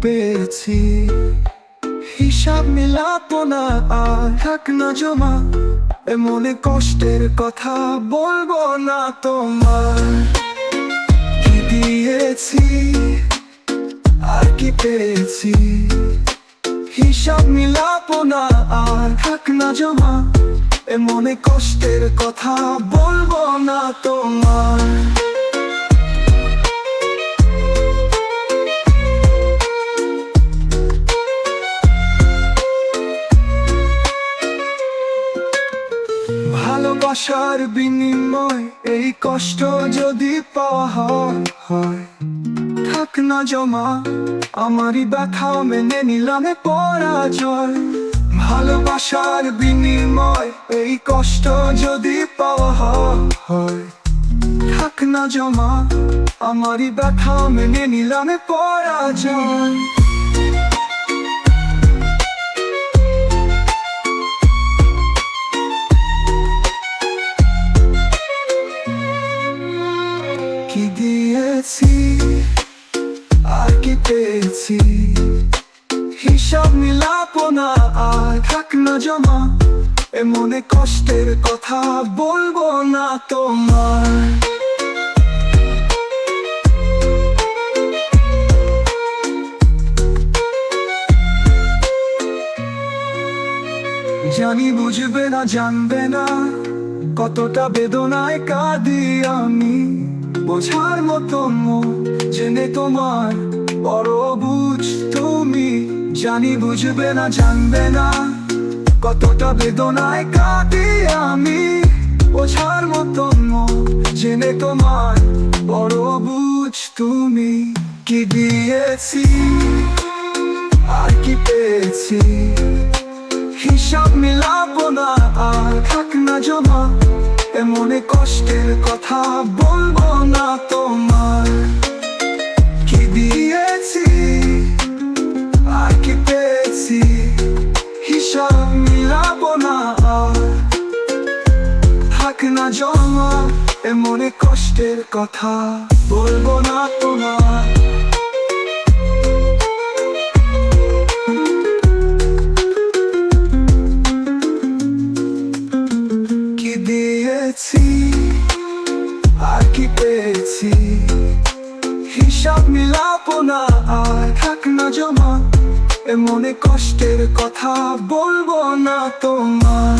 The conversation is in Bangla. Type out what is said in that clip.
পেয়েছি, হিসাব মিলাবো না আর থাক না জমা। মনে কষ্টের কথা বলবো না তোমার। কি দিয়েছি আর কি পেয়েছি, হিসাব মিলাবো না আর থাক না জমা। মনে কষ্টের কথা বলবো না তোমার। ভালোবাসার বিনিময় এই কষ্ট যদি পাওয়া হয়, থাক না জমা। আমারই ব্যথা মেনে নিলাম পরাজয়। ভালোবাসার বিনিময় এই কষ্ট যদি পাওয়া হয়, থাক না জমা। আমারই ব্যথা মেনে নিলাম পরাজয়। কি দিয়েছি আর কি পেয়েছি, হিসাব মিলাবো না আর থাক না জমা। মনে কষ্টের কথা বলবো না তোমার। জানি বুঝবে না জানবে না কতটা বেদনায় কাঁদি আমি। বোঝার মতো জেনে তোমার বড় বুঝ তুমি। জানি বুঝবে না জানবে না কতটা বেদনায় কাঁদি আমি। বোঝার মতো জেনে তোমার বড় বুঝ তুমি। কি দিয়েছি আর কি পেয়েছি, হিসাব মিলাবো না আর থাক না জমা। মনে কষ্টের কথা বলবো না তোমার। কি দিয়েছি আর কি পেয়েছি, হিসাব মিলাবো না আর থাক না জমা। মনে কষ্টের কথা বলবো না তোমার। কি দিয়েছি আর কি পেয়েছি, হিসাব মিলাবো না আর থাক না জমা। মনে কষ্টের কথা বলবো না তোমার।